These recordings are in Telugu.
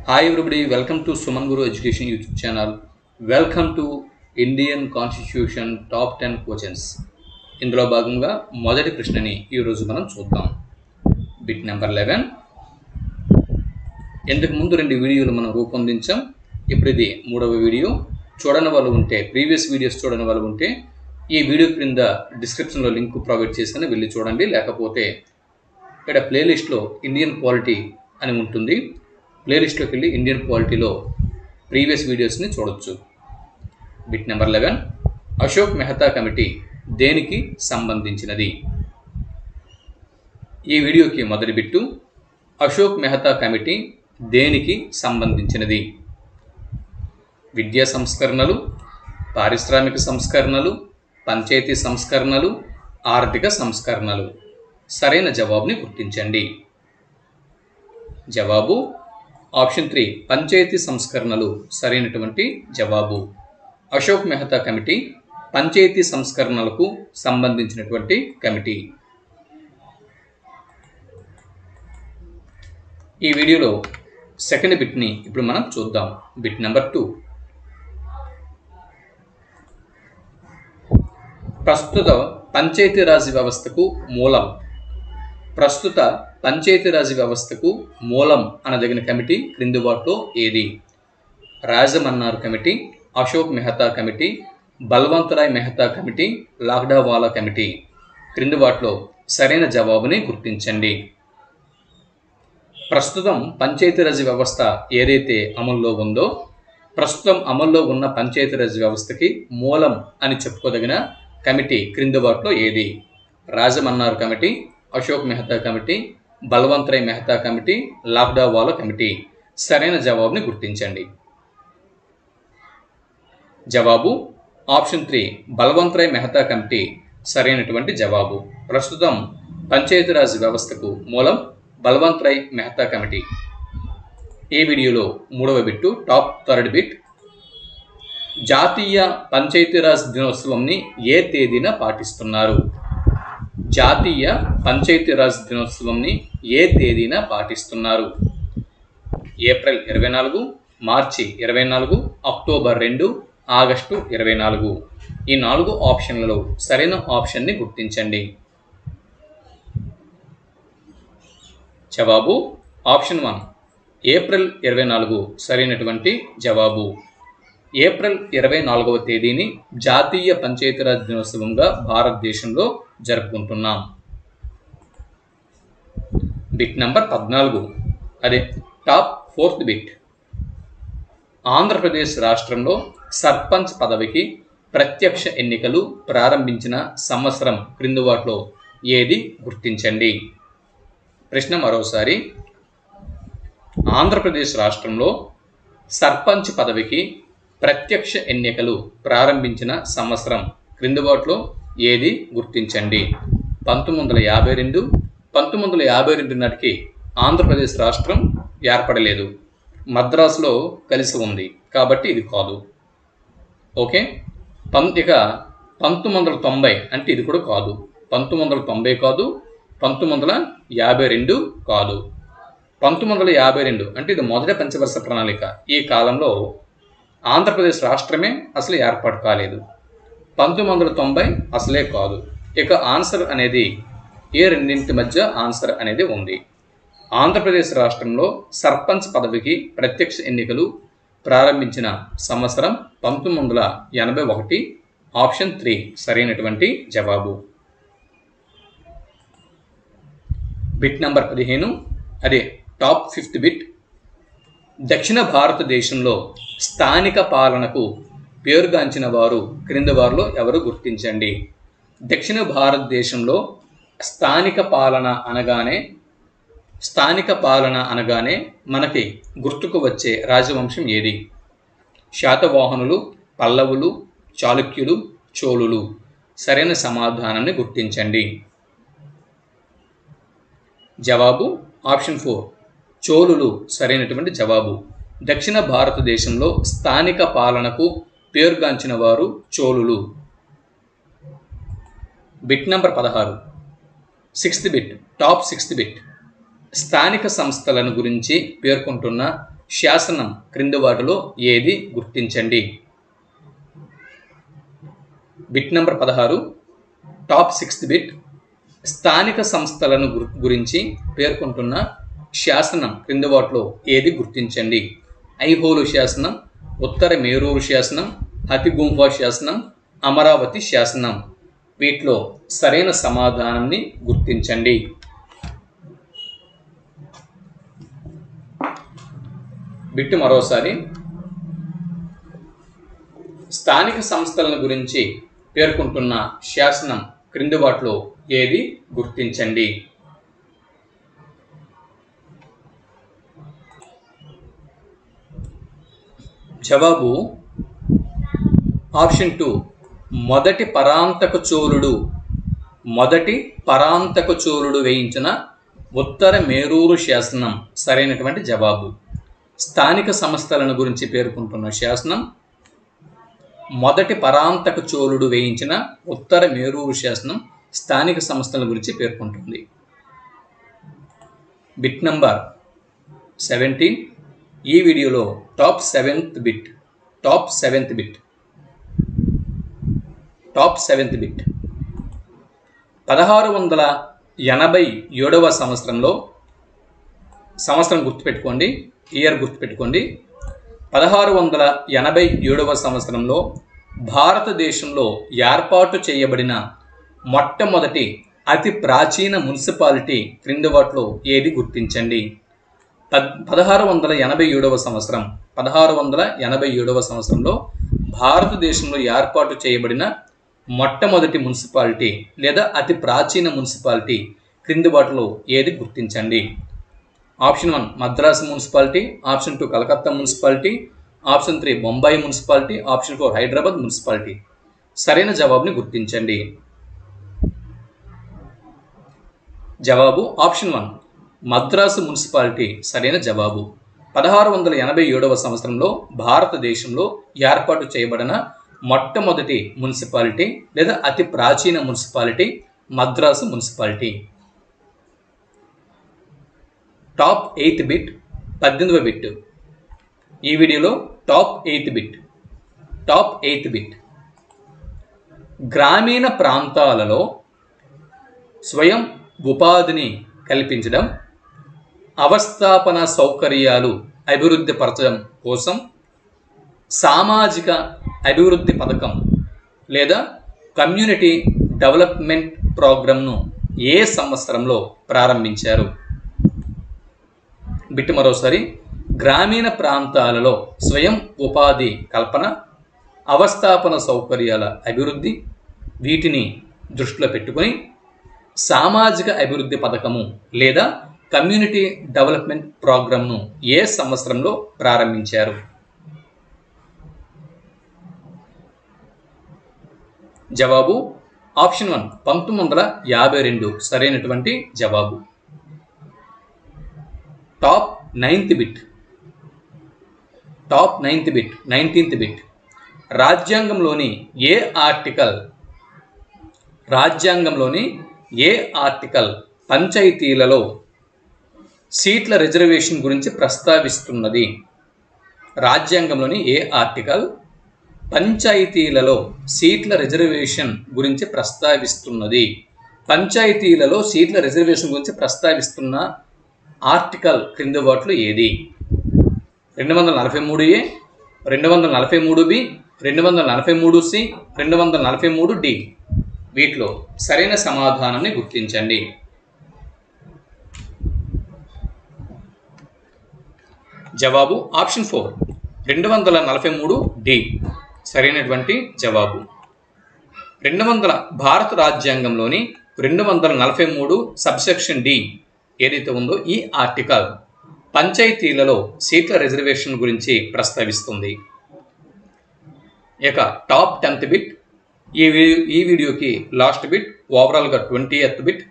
Hi everybody, welcome to Suman Guru Education YouTube channel. Welcome to Indian Constitution Top 10 Questions. ఇందులో భాగంగా మొదటి ప్రశ్నని ఈ రోజు మనం చూద్దాం. Bit number 11. ఇంతకు ముందు రెండు వీడియోలు మనం రూపొందించాం. ఇప్పుడు ఇది మూడవ వీడియో. చూడని వాళ్ళు ఉంటే ప్రీవియస్ వీడియోస్ చూడని వాళ్ళు ఉంటే ఈ వీడియో క్రింద డిస్క్రిప్షన్లో లింక్ ప్రొవైడ్ చేస్తాను, వెళ్ళి చూడండి. లేకపోతే ఇక్కడ ప్లేలిస్ట్లో ఇండియన్ పాలిటీ అని ఉంటుంది. ప్లేలిస్ట్లోకి వెళ్ళి ఇండియన్ పాలిటీలో ప్రీవియస్ వీడియోస్ని చూడొచ్చు. Bit number 11. Ashok Mehta committee దేనికి సంబంధించినది? ఈ వీడియోకి మొదటి బిట్టు. అశోక్ మెహతా కమిటీ దేనికి సంబంధించినది? విద్యా సంస్కరణలు, పారిశ్రామిక సంస్కరణలు, పంచాయతీ సంస్కరణలు, ఆర్థిక సంస్కరణలు. సరైన జవాబుని గుర్తించండి. జవాబు ఆప్షన్ 3 పంచాయతీ సంస్కరణలు సరైనటువంటి జవాబు. అశోక్ మెహతా కమిటీ పంచాయతీ సంస్కరణలకు సంబంధించినటువంటి కమిటీ. ఈ వీడియోలో సెకండ్ బిట్ని ఇప్పుడు మనం చూద్దాం. Bit number 2. ప్రస్తుత పంచాయతీరాజ్ వ్యవస్థకు మూలం. ప్రస్తుత పంచాయతీరాజ్ వ్యవస్థకు మూలం అనదగిన కమిటీ క్రింది వాటిలో ఏది? Rajamannar committee, Ashok Mehta committee, Balwantrai Mehta committee, Lakdawala committee. క్రింది వాటిలో సరైన జవాబుని గుర్తించండి. ప్రస్తుతం పంచాయతీరాజ్ వ్యవస్థ ఏదైతే అమల్లో ఉందో, ప్రస్తుతం అమల్లో ఉన్న పంచాయతీరాజ్ వ్యవస్థకి మూలం అని చెప్పుకోదగిన కమిటీ క్రింది వాటిలో ఏది? Rajamannar committee, Ashok Mehta committee, Balwantrai Mehta committee, Lakdawala committee. సరైన జవాబుని గుర్తించండి. జవాబు ఆప్షన్ 3 బల్వంతరాయ్ మెహతా కమిటీ సరైనటువంటి జవాబు. ప్రస్తుతం పంచాయతీరాజ్ వ్యవస్థకు మూలం బల్వంతరాయ్ మెహతా కమిటీ. ఈ వీడియోలో మూడవ బిట్టు, టాప్ థర్డ్ బిట్. జాతీయ పంచాయతీరాజ్ దినోత్సవంని ఏ తేదీన పాటిస్తున్నారు? జాతీయ పంచాయతీరాజ్ దినోత్సవంని ఏ తేదీన పాటిస్తున్నారు? ఏప్రిల్ 24, మార్చి 24, అక్టోబర్ 2, ఆగస్టు 24. ఈ 4 ఆప్షన్లలో సరైన ఆప్షన్ని గుర్తించండి. జవాబు ఆప్షన్ 1 ఏప్రిల్ 24 సరైనటువంటి జవాబు. ఏప్రిల్ 24వ తేదీని జాతీయ పంచాయతీరాజ్ దినోత్సవంగా భారతదేశంలో జరుపుకుంటున్నాం. Bit number 14. అదే టాప్ 4th బిట్. ఆంధ్రప్రదేశ్ రాష్ట్రంలో సర్పంచ్ పదవికి ప్రత్యక్ష ఎన్నికలు ప్రారంభించిన సంవత్సరం క్రింది వాటిలో ఏది? గుర్తించండి. ప్రశ్న మరోసారి. ఆంధ్రప్రదేశ్ రాష్ట్రంలో సర్పంచ్ పదవికి ప్రత్యక్ష ఎన్నికలు ప్రారంభించిన సంవత్సరం క్రింది వాటిలో ఏది? గుర్తించండి. 1952. 1952 నాటికి ఆంధ్రప్రదేశ్ రాష్ట్రం ఏర్పడలేదు, మద్రాసులో కలిసి ఉంది, కాబట్టి ఇది కాదు. ఓకే. ఇక 1990 అంటే ఇది కూడా కాదు. 1990 కాదు, 1952 కాదు. 1952 అంటే ఇది మొదటి పంచవర్ష ప్రణాళిక. ఈ కాలంలో ఆంధ్రప్రదేశ్ రాష్ట్రమే అసలు ఏర్పాటు కాలేదు. 1990 అసలే కాదు. ఇక ఆన్సర్ అనేది ఏ రెండింటి మధ్య ఆన్సర్ అనేది ఉంది. ఆంధ్రప్రదేశ్ రాష్ట్రంలో సర్పంచ్ పదవికి ప్రత్యక్ష ఎన్నికలు ప్రారంభించిన సంవత్సరం 1981. ఆప్షన్ 3 సరైనటువంటి జవాబు. Bit number 15. అదే టాప్ 5th బిట్. దక్షిణ భారతదేశంలో స్థానిక పాలనకు పేరుగాంచిన వారు క్రింది వారిలో ఎవరు? గుర్తించండి. దక్షిణ భారతదేశంలో స్థానిక పాలన అనగానే మనకి గుర్తుకు వచ్చే రాజవంశం ఏది? శాతవాహనులు, పల్లవులు, చాళుక్యులు, చోళులు. సరైన సమాధానాన్ని గుర్తించండి. జవాబు ఆప్షన్ 4 చోళులు సరైనటువంటి జవాబు. దక్షిణ భారతదేశంలో స్థానిక పాలనకు పేరుగాంచిన వారు చోళులు. Bit number 16. 6th bit, top 6th bit. స్థానిక సంస్థలను గురించి పేర్కొంటున్న శాసనం క్రింది వాటిలో ఏది గుర్తించండి. Bit number 16 top 6th bit. స్థానిక సంస్థలను గురించి పేర్కొంటున్న శాసనం క్రింది వాటిలో ఏది గుర్తించండి. ఐహోలు శాసనం, ఉత్తర మేరూరు శాసనం, హతిగుంఫా శాసనం, అమరావతి శాసనం. వీటిలో సరైన సమాధానాన్ని గుర్తించండి. బిట్టు మరోసారి. స్థానిక సంస్థలను గురించి పేర్కొంటున్న శాసనం క్రింది వాటిలో ఏది గుర్తించండి. జవాబు ఆప్షన్ 2 మొదటి పరాంతక చోళుడు వేయించిన ఉత్తర మేరూరు శాసనం సరైనటువంటి జవాబు. స్థానిక సంస్థలను గురించి పేర్కొంటున్న శాసనం మొదటి పరాంతక చోళుడు వేయించిన ఉత్తర మేరూరు శాసనం స్థానిక సంస్థల గురించి పేర్కొంటుంది. Bit number 17. ఈ వీడియోలో టాప్ 7th బిట్ 1687వ సంవత్సరంలో, సంవత్సరం గుర్తుపెట్టుకోండి, ఇయర్ గుర్తుపెట్టుకోండి. 1687వ సంవత్సరంలో భారతదేశంలో ఏర్పాటు చేయబడిన మొట్టమొదటి అతి ప్రాచీన మున్సిపాలిటీ క్రింది వాటిలో ఏది గుర్తించండి. 1687వ సంవత్సరంలో భారతదేశంలో ఏర్పాటు చేయబడిన మొట్టమొదటి మున్సిపాలిటీ లేదా అతి ప్రాచీన మున్సిపాలిటీ క్రింది వాటిలో ఏది గుర్తించండి. Option 1 Madras municipality, option 2 Calcutta municipality, option 3 Bombay municipality, option 4 Hyderabad municipality. సరైన జవాబుని గుర్తించండి. జవాబు ఆప్షన్ 1 మద్రాసు మున్సిపాలిటీ సరైన జవాబు. 1687వ సంవత్సరంలో భారతదేశంలో ఏర్పాటు చేయబడిన మొట్టమొదటి మున్సిపాలిటీ లేదా అతి ప్రాచీన municipality Madras municipality. Top 8th bit 18వ బిట్. ఈ వీడియోలో టాప్ 8th బిట్. గ్రామీణ ప్రాంతాలలో స్వయం ఉపాధిని కల్పించడం, అవస్థాపన సౌకర్యాలు అభివృద్ధి పరచడం కోసం సామాజిక అభివృద్ధి పథకం లేదా కమ్యూనిటీ డెవలప్మెంట్ ప్రోగ్రామ్ను ఏ సంవత్సరంలో ప్రారంభించారు. బిట్ మరోసారి. గ్రామీణ ప్రాంతాలలో స్వయం ఉపాధి కల్పన, అవస్థాపన సౌకర్యాల అభివృద్ధి, వీటిని దృష్టిలో పెట్టుకొని సామాజిక అభివృద్ధి పథకము లేదా కమ్యూనిటీ డెవలప్మెంట్ ప్రోగ్రామ్ను ఏ సంవత్సరంలో ప్రారంభించారు. జవాబు ఆప్షన్ 1 1952 సరైనటువంటి జవాబు. Top 9th bit 19th bit. రాజ్యాంగంలోని ఏ ఆర్టికల్ పంచాయతీలలో సీట్ల రిజర్వేషన్ గురించి ప్రస్తావిస్తున్నది. రాజ్యాంగంలోని ఏ ఆర్టికల్ పంచాయతీలలో సీట్ల రిజర్వేషన్ గురించి ప్రస్తావిస్తున్నది. పంచాయతీలలో సీట్ల రిజర్వేషన్ గురించి ప్రస్తావిస్తున్న ఆర్టికల్ క్రింది వాటిలో ఏది. 243A, 243B, 243C, 243D. వీటిలో సరైన సమాధానాన్ని గుర్తించండి. జవాబు ఆప్షన్ 4 243D సరైనటువంటి జవాబు. భారత రాజ్యాంగంలోని 243 సబ్సెక్షన్ D ఏదైతే ఉందో ఈ ఆర్టికల్ పంచాయతీలలో సీట్ల రిజర్వేషన్ గురించి ప్రస్తావిస్తుంది. ఇక టాప్ 10th బిట్. ఈ వీడియోకి లాస్ట్ బిట్, ఓవరాల్గా 20th బిట్.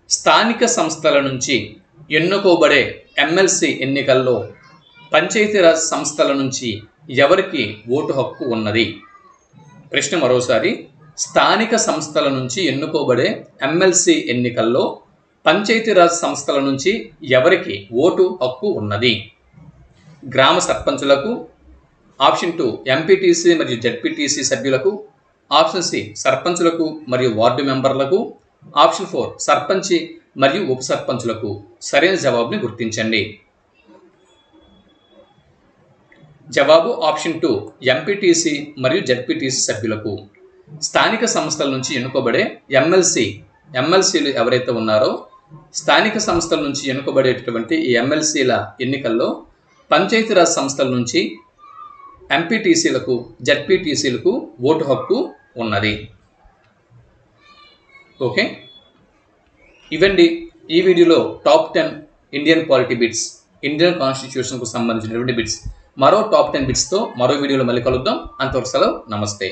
స్థానిక సంస్థల నుంచి ఎన్నుకోబడే ఎమ్మెల్సీ ఎన్నికల్లో పంచాయతీరాజ్ సంస్థల నుంచి ఎవరికి ఓటు హక్కు ఉన్నది. ప్రశ్న మరోసారి. స్థానిక సంస్థల నుంచి ఎన్నుకోబడే ఎమ్మెల్సీ ఎన్నికల్లో పంచాయతీరాజ్ సంస్థల నుంచి ఎవరికి ఓటు హక్కు ఉన్నది. గ్రామ సర్పంచులకు. ఆప్షన్ 2 ఎంపీటీసీ మరియు జెడ్పీటీసీ సభ్యులకు. ఆప్షన్ సి సర్పంచులకు మరియు వార్డు మెంబర్లకు. ఆప్షన్ 4 సర్పంచి మరియు ఉప సర్పంచులకు. సరైన జవాబుని గుర్తించండి. జవాబు ఆప్షన్ 2 ఎంపీటీసీ మరియు జెడ్పీటీసీ సభ్యులకు. స్థానిక సంస్థల నుంచి ఎన్నుకోబడే ఎమ్మెల్సీలు ఎవరైతే ఉన్నారో స్థానిక సంస్థల నుంచి ఎన్నుకోబడేటటువంటి ఈ ఎమ్మెల్సీల ఎన్నికల్లో పంచాయతీరాజ్ సంస్థల నుంచి ఎంపీటీసీలకు జెడ్పీటీసీలకు ఓటు హక్కు ఉన్నది. ఓకే, ఇవండి ఈ వీడియోలో top 10 Indian polity bits, Indian కాన్స్టిట్యూషన్కు సంబంధించినటువంటి బిట్స్. మరో టాప్ 10 బిట్స్తో మరో వీడియోలో మళ్ళీ కలుద్దాం. అంతవరకు సెలవు, నమస్తే.